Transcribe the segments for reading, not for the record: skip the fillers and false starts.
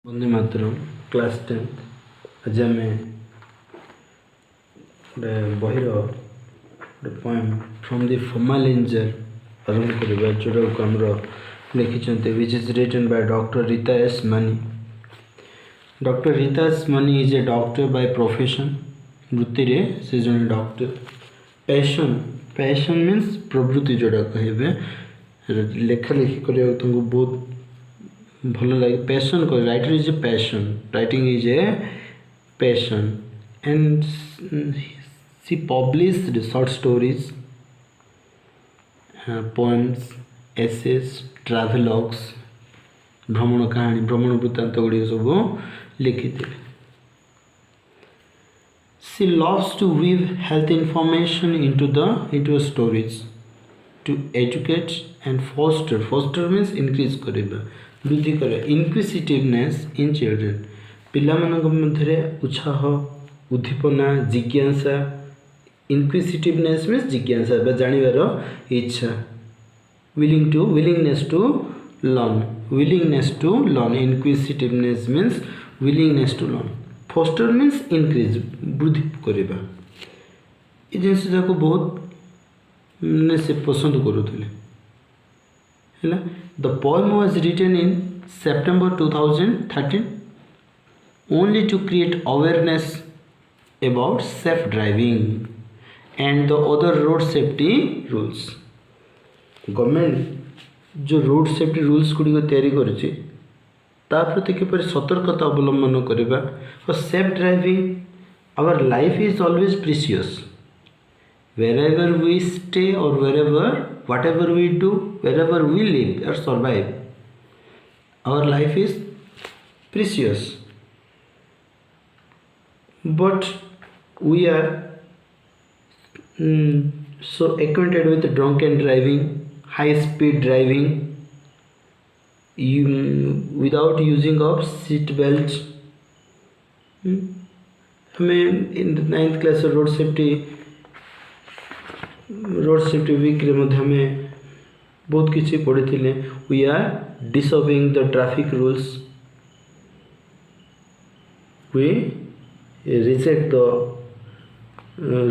Vande Mataram class 10th आज आम गोटे बहिर गोटे पोएम फ्रॉम द formalin आरंभ करवा जोटा को आमर लिखिं which is written by doctor Rita S Mani. Doctor Rita S Mani is a doctor by profession. वृत्ति रे से जन डॉक्टर। पैशन पैशन मीन्स प्रवृत्ति जोटा कहे लेखा लेखि कर तुमको बहुत भल लगे। पैशन कर writer is a passion, writing is a passion and she published short stories, poems, essays, travelogues, भ्रमण कहानी, भ्रमण वृत्तांत गुड़ी सब लिखी थे। She loves to weave health information into stories to educate and foster. Foster means increase करेबा, वृद्धि करे, inquisitiveness in children. पिलामानक मध्यरे उत्साह, उद्दीपना, जिज्ञासा। inquisitiveness means जिज्ञासा बा जानिबार इच्छा। willingness to learn. inquisitiveness means willingness to learn. foster means increase, वृद्धि करिबा। ये जिनस जाको बहुत ने से पसंद करूथिले हैला। The poem was written in September 2013 only to create awareness about safe driving and the other road safety rules. Government जो रोड सेफ्टी रूल्स गुड़ी को तैयारी करिछि ता प्रति किपर सतर्कता अवलंबन करिबा और safe driving. Our life is always precious wherever we stay or whatever we do, wherever we live or survive, our life is precious. But we are so acquainted with drunken driving, high speed driving, without using of seat belts. हमें in 9th class road safety week रे मध्य हमें बहुत किसी पढ़ी थिले। We are disobeying the traffic rules, we reject the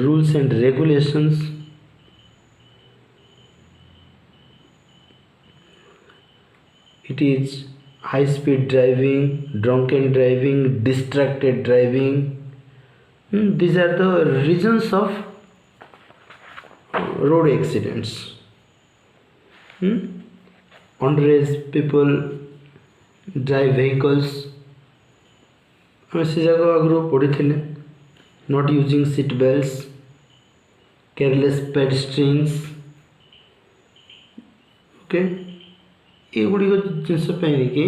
rules and regulations. It is high speed driving, drunken driving, distracted driving. These are the reasons of road accidents. Underage people drive vehicles. हम से जगह आगु पढ़ी थे। Not using seat belts, careless pedestrians. Okay. ये गुड़िक जिनस कि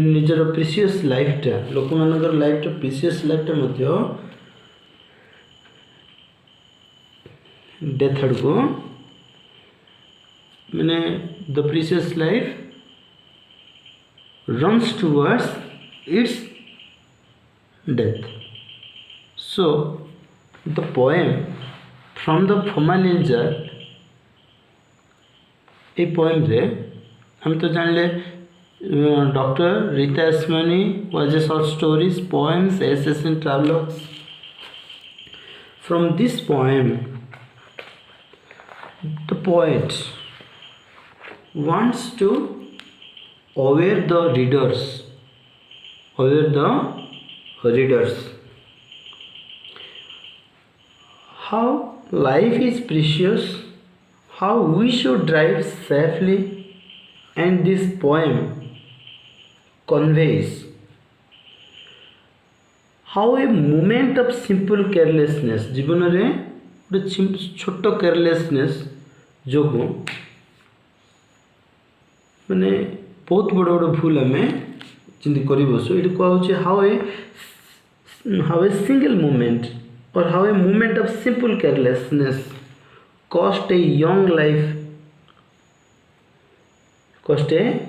निजर precious लाइफटा लोक मानकर लाइफटा प्रीशियस लाइफटा मध्य डेथ आड़ को माने the precious life runs towards its death. So the poem from the formalin a poem रे हम तो जान ले doctor Rita S Mani was a short stories, poems, essays and travelogues. From this poem the poet wants to aware the readers how life is precious, how we should drive safely, and this poem conveys how a moment of simple carelessness जीवन रे गोटे छोट carelessness जो माने बहुत बड़ बड़ भूल आम चिंती कर बसु। ये कह हाउ ए सिंगल मोमेंट और how a moment of simple carelessness cost A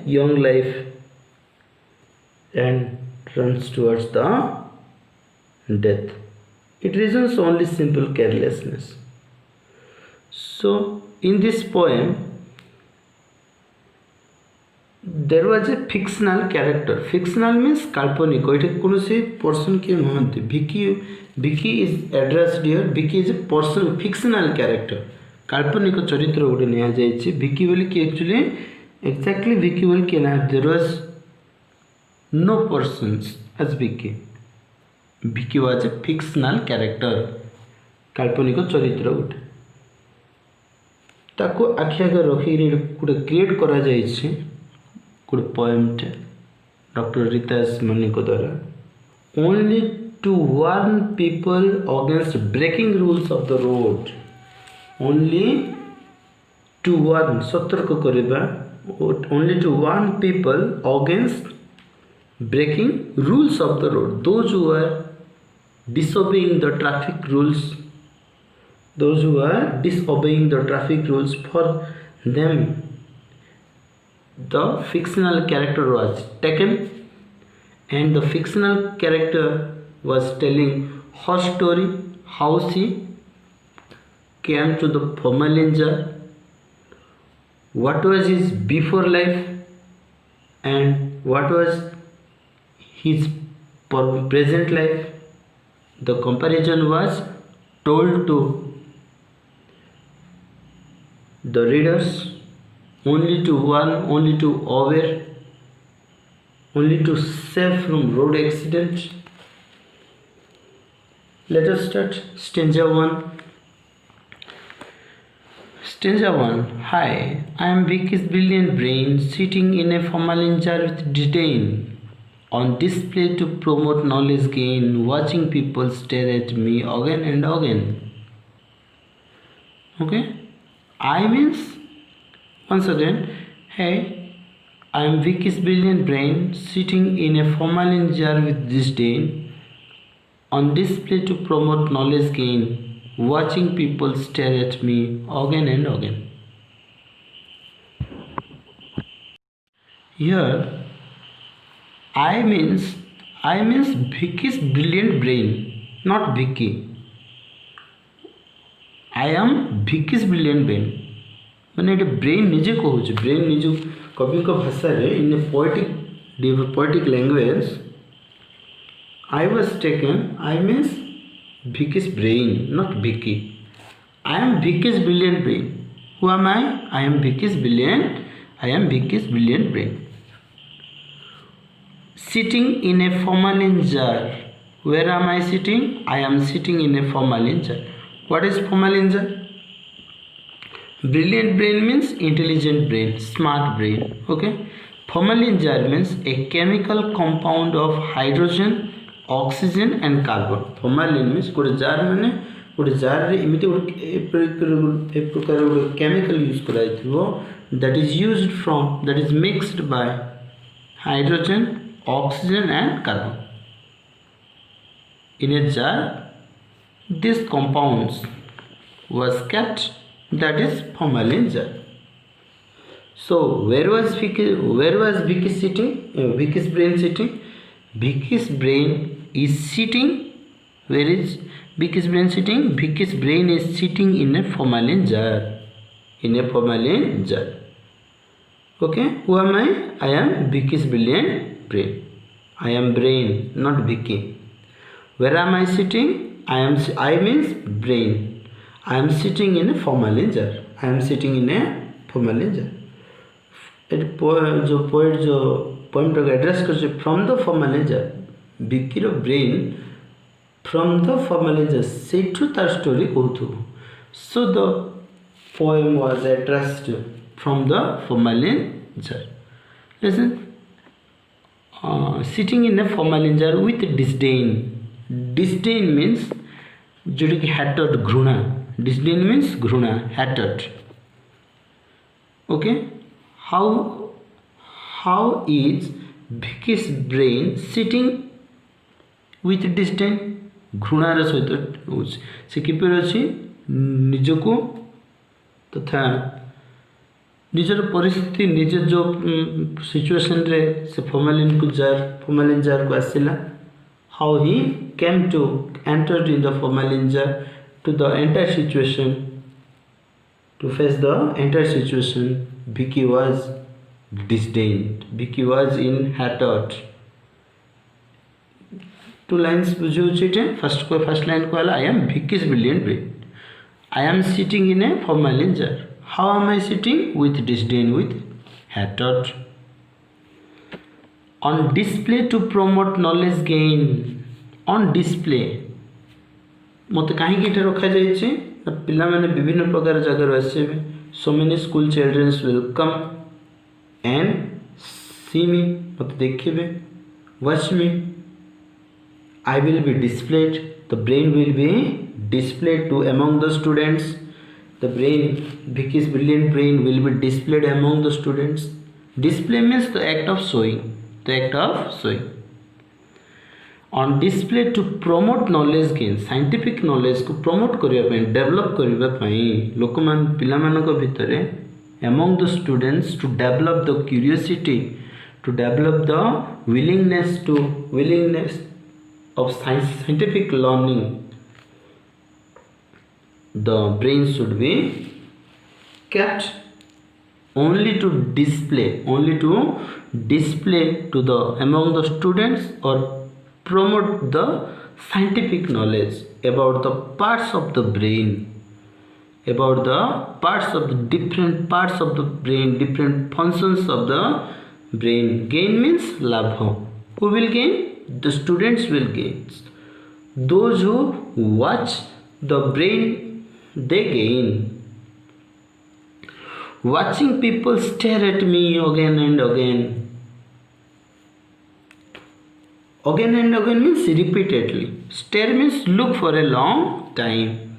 young life and runs towards the death. It reasons only simple carelessness. So in this poem there was a fictional character. Fictional means काल्पनिक. एटा कोनोसी person के नहंती. Vicky is addressed here. Vicky is a person, fictional character. काल्पनिक चरित्र गोटे निया जायछि. Vicky बोली कि actually exactly Vicky बोली कि ना, there was no persons as Vicky. Vicky was a fictional character. काल्पनिक चरित्र गोटे ताको आखि आगे रखी गोटे क्रिएट करा जायछि गोटे पोएमटे डॉक्टर रीता एस मनी को द्वारा. Only to warn people against breaking rules of the road. Only to warn सतर्क करबा. Only to warn people against breaking rules of the road. Those who are disobeying the traffic rules, those who are disobeying the traffic rules, for them the fictional character was taken, and the fictional character was telling her story, how she came to the formalin jar, what was his before life and what was his present life. The comparison was told to the readers, only to warn, only to aware, only to save from road accident. Let us start stanza 1. Stanza 1. Hi, I am Vicky's brilliant brain sitting in a formalin jar with disdain, on display to promote knowledge gain, watching people stare at me again and again. Okay, I means once again, hey, I am Vicky's brilliant brain sitting in a formalin jar with disdain, on display to promote knowledge gain, watching people stare at me again and again. Here I means Vicky's brilliant brain, not Vicky. I am Vicky's brilliant brain. मैंने ये brain निजे कहूँ. Brain निजे कवि का भाषा रे in poetic language I was taken. I means Vicky's brain, not Vicky. I am Vicky's brilliant brain. Who am I? I am Vicky's brilliant brain. Sitting in a formalin jar. Where am I sitting? I am sitting in a formalin jar. What is formalin jar? Brilliant brain means intelligent brain, smart brain. Okay. Formalin jar means a chemical compound of hydrogen, oxygen and carbon. Formalin means गोटे jar माने गोटे jar रे इमिति एक प्रकार गोटे chemical use कराइथिबो that is used from, that is mixed by hydrogen, oxygen and carbon. In a jar, these compounds was kept, that is formalin jar. So where was Vicky sitting? Vicky's brain sitting. Vicky's brain is sitting. Where is Vicky's brain sitting? Vicky's brain is sitting in a formalin jar. In a formalin jar. Okay, who am I? I am Vicky's brilliant brain. I am brain, not Vicky. Where am I sitting? I means brain. I am sitting in a formalin jar. I am sitting in a formalin jar. जो poet जो poem टाक address कर from the formalin jar. Vicky रो brain from the formalin jar सेठू तार story कहथु. So the poem was addressed from the formalin jar. Listen. Sitting in a formalin jar with disdain. Disdain means जोड़ी की hatred, घृणा. Disdain means घृणा, hatred. Okay. How is Vicky's brain sitting with disdain? घृणार सहित से किपर अच्छी निजको तथा निजर परिस्थिति निज जो सिचुएशन रे से formalin jar को आसिला. How he came to enter in the formalin jar to the entire situation, to face the entire situation Vicky was disdained. Vicky was in hatred. Two lines बुझे first line को I am Vicky's brilliant brain. I am sitting in a formalin jar. How am I sitting? With disdain, with hatred. On display to promote knowledge gain. On display मत कहीं रखा जाइए पिला माने विभिन्न प्रकार जगह आसवे. So many school children will come and see me, मत देखिए, watch me. I will be displayed. The brain will be displayed to among the students. The brain, Vicky's brilliant brain will be displayed among the students. Display means the act of showing. The act of showing. On display to promote knowledge gain. Scientific knowledge को promote करिया पे, develop करिया पे, लोकमान पिलामान को भितरे among the students to develop the curiosity, to develop the willingness of scientific learning. The brain should be kept only to display to the among the students or promote the scientific knowledge about the parts of the brain, about the parts of the different parts of the brain, different functions of the brain. Gain means labha. Who will gain? The students will gain. Those who watch the brain, they gain. Watching people stare at me again and again. Again and again means repeatedly. Stare means look for a long time.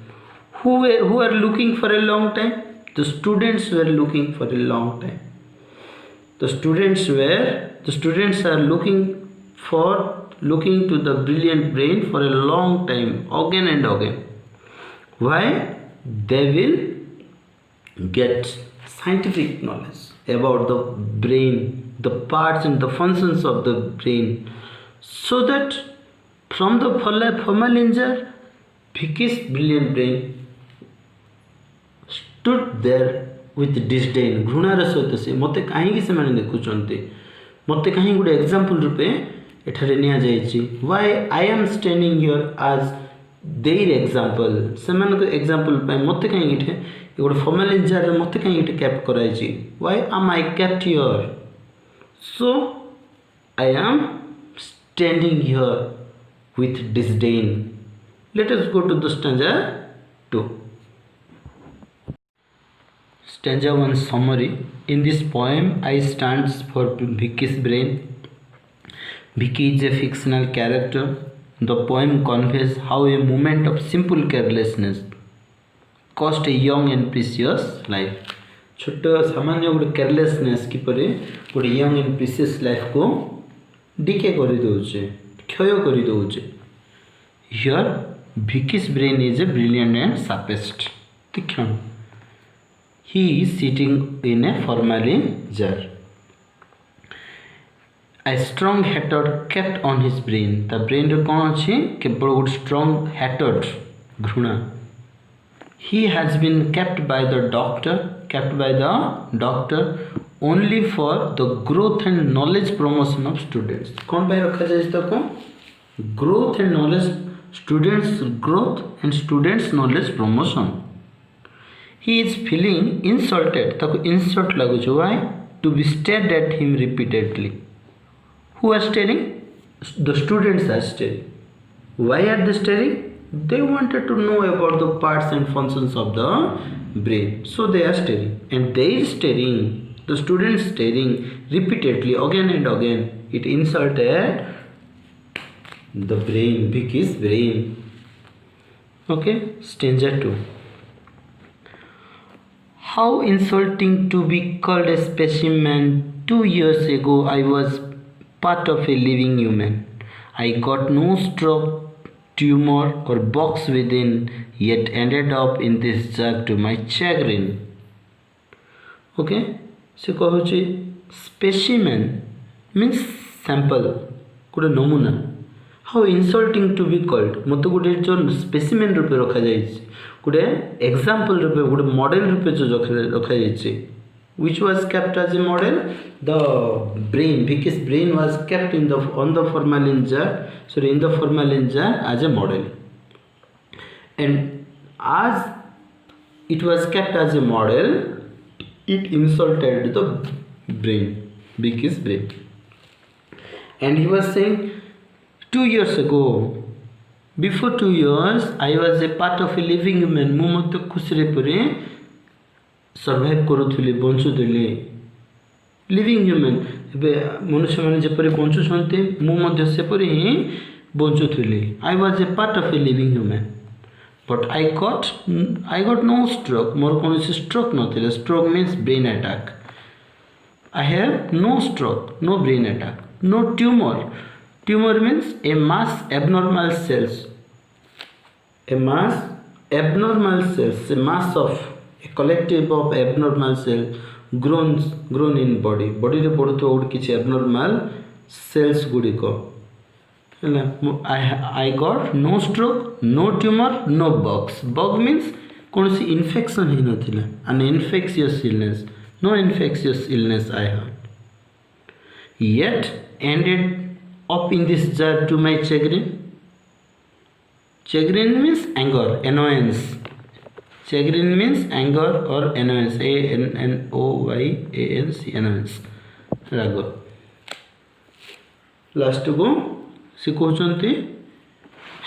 Who are looking for a long time? The students were looking for a long time. The students are looking to the brilliant brain for a long time, again and again. Why? They will get scientific knowledge about the brain, the parts and the functions of the brain, so that from the formalin jar, Vicky's brilliant brain stood there with disdain. घृणार सहित से मते कहीं से माने देखुचंती, मते कहीं गुडे example रूपे एठारे निया जायछि. Why I am standing here as their example. सेमान को एग्जांपल पे मते कहीं इठे एगोड formalin jar रे मते कहीं इठे cap कराइछि. Why am I kept here? So I am standing here with disdain. Let us go to the stanza 2. Stanza 1 summary. In this poem, I stands for Vicky's brain. Vicky is a fictional character. The poem conveys how a moment of simple carelessness cost a young and precious life. छोट सामान्य गोटे carelessness किपरि गोटे young and precious life को decay कर दौचे, क्षय कर दौचे. Here, Vicky's brain is a brilliant and sharpest. तीक्ष्ण. He is sitting in a formalin jar. A strong hatred kept on his brain. The brain रे कौन अच्छी केवल गोटे strong hatred, घृणा. He has been kept by the doctor only for the growth and knowledge promotion of students. कौन भाई रखा जाए इसको? Growth and knowledge, students growth and students knowledge promotion. He is feeling insulted. ताको insult लागुच. Why? To be stared at him repeatedly. Who are staring? The students are staring. Why are they staring? They wanted to know about the parts and functions of the brain. So they are staring. And they are staring. The students staring repeatedly again and again. It insulted the brain, Vicky's brain. Okay, stanza 2. How insulting to be called a specimen. 2 years ago I was part of a living human. I got no stroke, tumor or box within, yet ended up in this jar to my chagrin. Okay, so कहुछि specimen means sample, गोटे नमूना. How insulting to be called. मत गोटे जो specimen रूपे रखा जाइछि, गोटे example रूपे, गोटे model रूपे जो रखा जाइछि, which was kept as a model? The brain, Vicky's brain was kept in the formalin jar, in the formalin jar as a model. And as it was kept as a model, it insulted the brain, Vicky's brain. And he was saying, 2 years ago, before 2 years, I was a part of a living human. ମୁଁ ମଧ୍ୟ ଖୁସିରେ ପରେ survive करुଥିଲି ବଞ୍ଚୁଥିଲି living human ଏବେ ମନୁଷ୍ୟମାନେ ଯେପରି ବଞ୍ଚୁଛନ୍ତି ମୁଁ ମଧ୍ୟ ସେପରି ହିଁ ବଞ୍ଚୁଥିଲି I was a part of a living human but I got no stroke ମୋର କୌଣସି stroke ନଥିଲା stroke means brain attack I have no stroke no brain attack no tumor means a mass abnormal cells a mass of a collective of abnormal cells grown in body रे बढ़ुतो और किछि abnormal cells गुडिको I got no stroke no tumor no bug means कोनसी infection he नथिला an infectious illness no infectious illness I had yet ended up in this jar to my chagrin means anger annoyance chagrin means anger or annoyance ANNOYANCE annoyance राग last go से कहते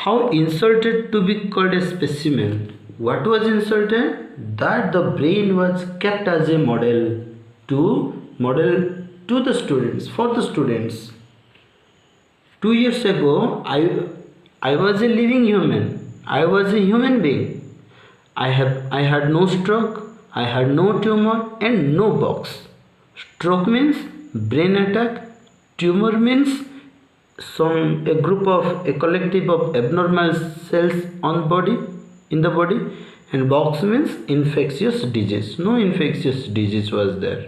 how insulted to be called a specimen what was insulted that the brain was kept as a model to the students for the students 2 years ago I was a living human I was a human being I had no stroke, I had no tumor and no box. Stroke means brain attack, tumor means a collective of abnormal cells in the body and box means infectious disease. No infectious disease was there.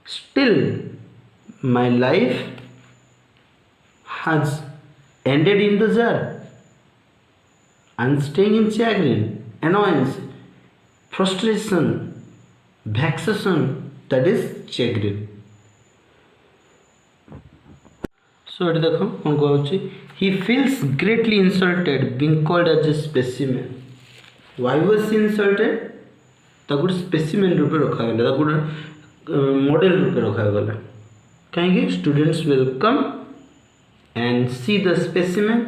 Still my life has ended in the jar. I'm staying in chagrin. Annoyance, frustration, vexation, that is chagrin. So he feels greatly insulted being called as a specimen. Why was he insulted? ताको specimen रूपे रखा गला ताको model रूपे रखा गला कहेंगे students will come and see the specimen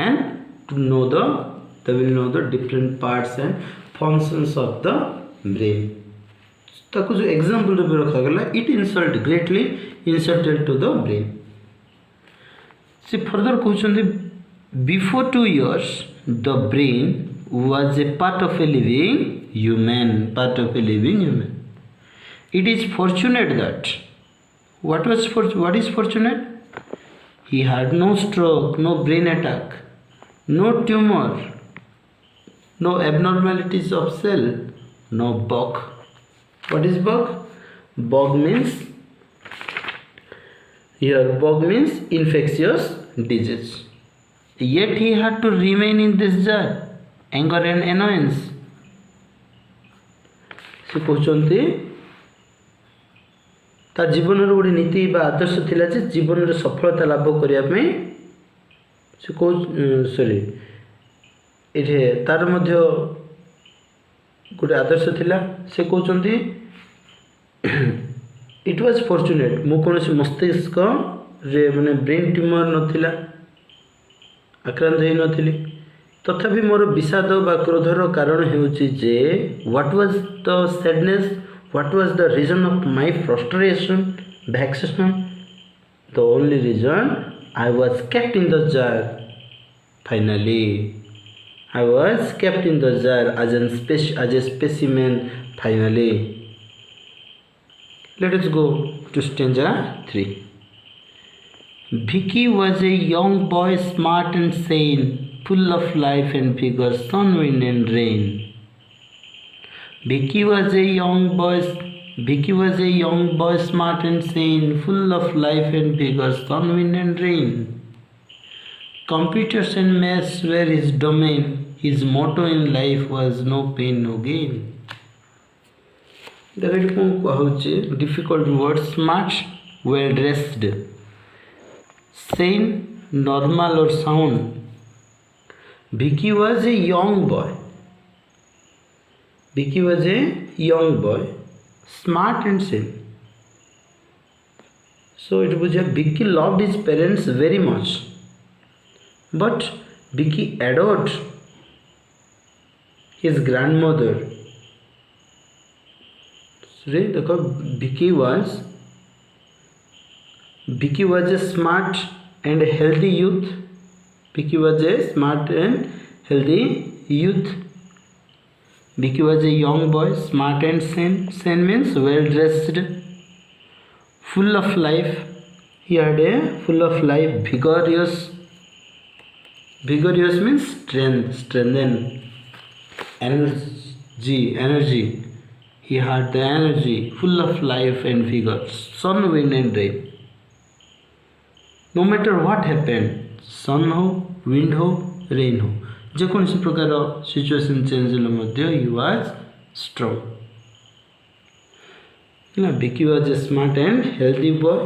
and to know they will know the different parts and functions of the brain ताको जो example रूपे रखा गला it greatly insulted to the brain से further कहउछन्ते before 2 years the brain was a part of a living human it is fortunate that what is fortunate he had no stroke no brain attack no tumor no abnormalities of cell no bug what is bug means infectious disease yet he had to remain in this jar anger and annoyance से कहते ता जीवन गोटे नीति बा आदर्श थिला जे जीवन रे सफलता लाभ करिया पे से को सॉरी इथे तार मध्य गोटे आदर्श थिला से कहते इट वाज फॉर्चुनेट मु कोनसी मस्तिष्क रे माने ब्रेन ट्यूमर नथिला आक्रांत होई नथिली तथापि मोर विषाद बा क्रोधर कारण हेउची जे what was the sadness what was the reason of my frustration vexation the only reason I was kept in the jar finally I was kept in the jar as a specimen finally let us go to stanza 3 Vicky was a young boy smart and sane full of life and vigor sun wind and rain Vicky was a young boy smart and sane full of life and vigor sun wind and rain computers and maths were his domain his motto in life was no pain no gain देखो ये कौन कहुचे difficult word smart well dressed sane normal or sound. Vicky was a young boy. Vicky was a young boy, smart and sane. So it was Vicky loved his parents very much, but Vicky adored his grandmother. See, देखो Vicky was a smart and healthy youth. Vicky was a smart and healthy youth. Vicky was a young boy, smart and sane. Sane means well dressed, full of life. He had a full of life, vigorous. Vigorous means strength and energy. He had the energy, full of life and vigor. Sun, wind and rain. No matter what happened, sun हो wind हो rain हो जेकोसी प्रकार situation change हेले मध्य he was strong. Vicky was a smart and healthy boy.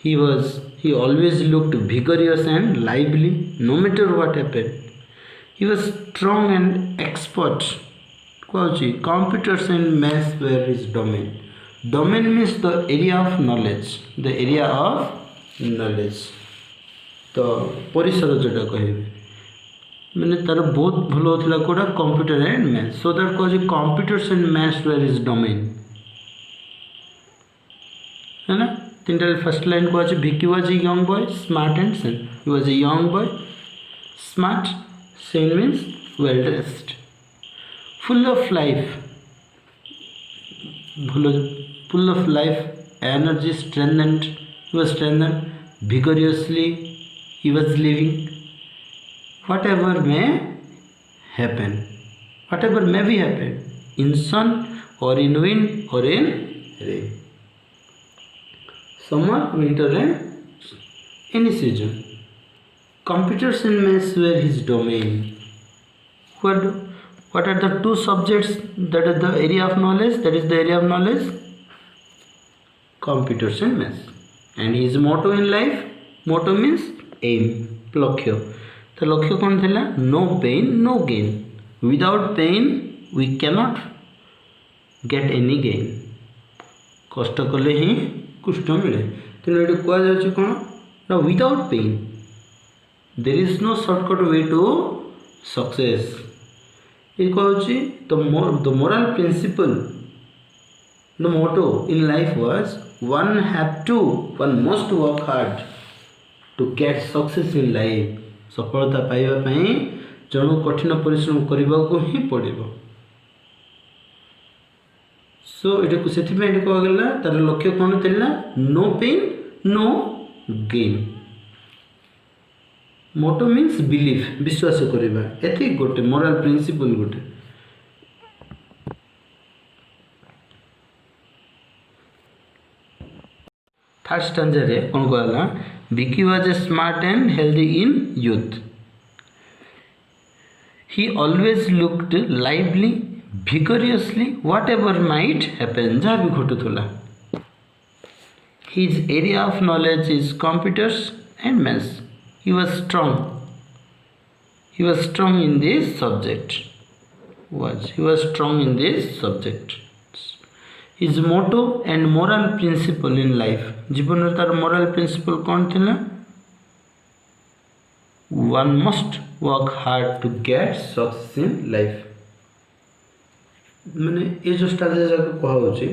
He always looked vigorous and lively no matter what happened. He was strong and expert. Computers and maths were his domain. Domain means the area of knowledge. The area of knowledge. तो परिसर जोटा कहे मैंने तार बहुत भल होता कोड़ा computer and maths. So that कह computers and maths where is domain है ना. तीन फर्स्ट लाइन कह Vicky was a young boy, smart and sane. He was a young boy, smart, sane means well dressed, full of life, full of life, energy, strengthened. He was strengthened, vigorously he was living. Whatever may be happen in sun or in wind or in rain, summer, winter and any season. Computers and maths were his domain. What are the two subjects that are the area of knowledge? That is the area of knowledge, computers and maths. And his motto in life, motto means aim, लक्ष्य. तो लक्ष्य कौन थिला? No pain, no gain. Without pain we cannot get any gain. कष्ट कले ही कुष्ठ मिले. तेणु ये कह जाउछि कोन ना without pain there is no shortcut way to success. ये कहउछि the moral principle, the motto in life was one must work hard to get success in life. सफलता पाइबा पई जणु कठिन परिश्रम करबा को ही पड़िबो. सो एटा को सेथि में कह गेला तार लक्ष्य कोन थिला? No pain no gain. Motto means belief, विश्वास करबा. एथि गोटे मोरल प्रिंसिपल गोटे. थर्ड स्टैंजा रे कोन कहला? Vicky was a smart and healthy in youth. He always looked lively, vigorously, whatever might happen. जहाँ भी घटुला. His area of knowledge is computers and maths. He was strong in this subject. He was strong in this subject. His motto and moral principle in life. जीवन में तार moral principle कौन थिला? One must work hard to get success in life. मैंने ये जो stanza जाके कहा होची,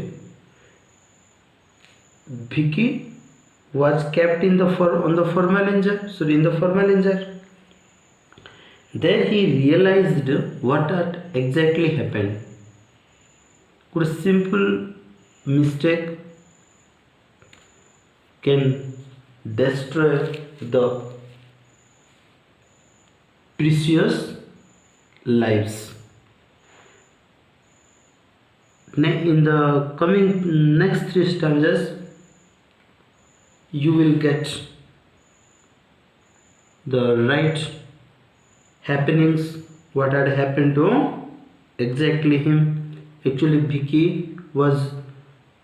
Vicky was kept in the formalin jar. There he realized what had exactly happened. Could a simple mistake can destroy the precious lives. In the coming next 3 stanzas, you will get the right happenings, what had happened to exactly him. Actually, Vicky was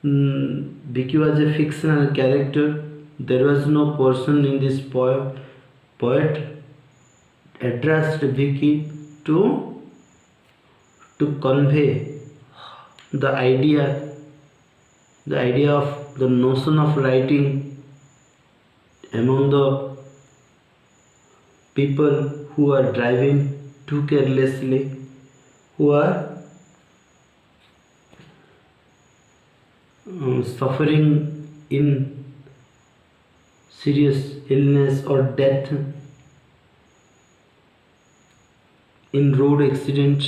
Vicky was a fictional character. There was no person in this poem. Poet addressed Vicky to convey the idea of the notion of writing among the people who are driving too carelessly, who are suffering in serious illness or death in road accident.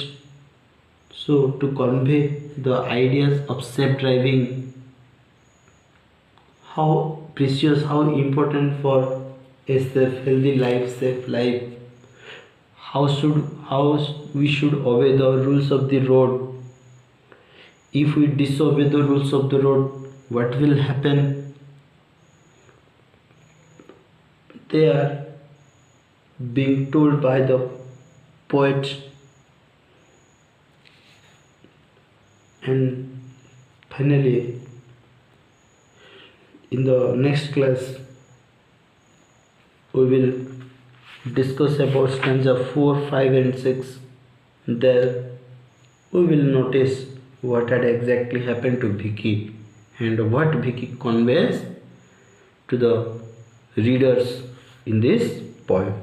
So to convey the ideas of safe driving, how precious, how important for a safe, healthy life, safe life, how we should obey the rules of the road. If we disobey the rules of the road, what will happen? They are being told by the poet. And finally, in the next class, we will discuss about stanza 4, 5 and 6. There we will notice what had exactly happened to Vicky and what Vicky conveys to the readers in this poem.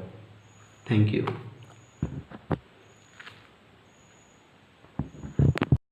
Thank you.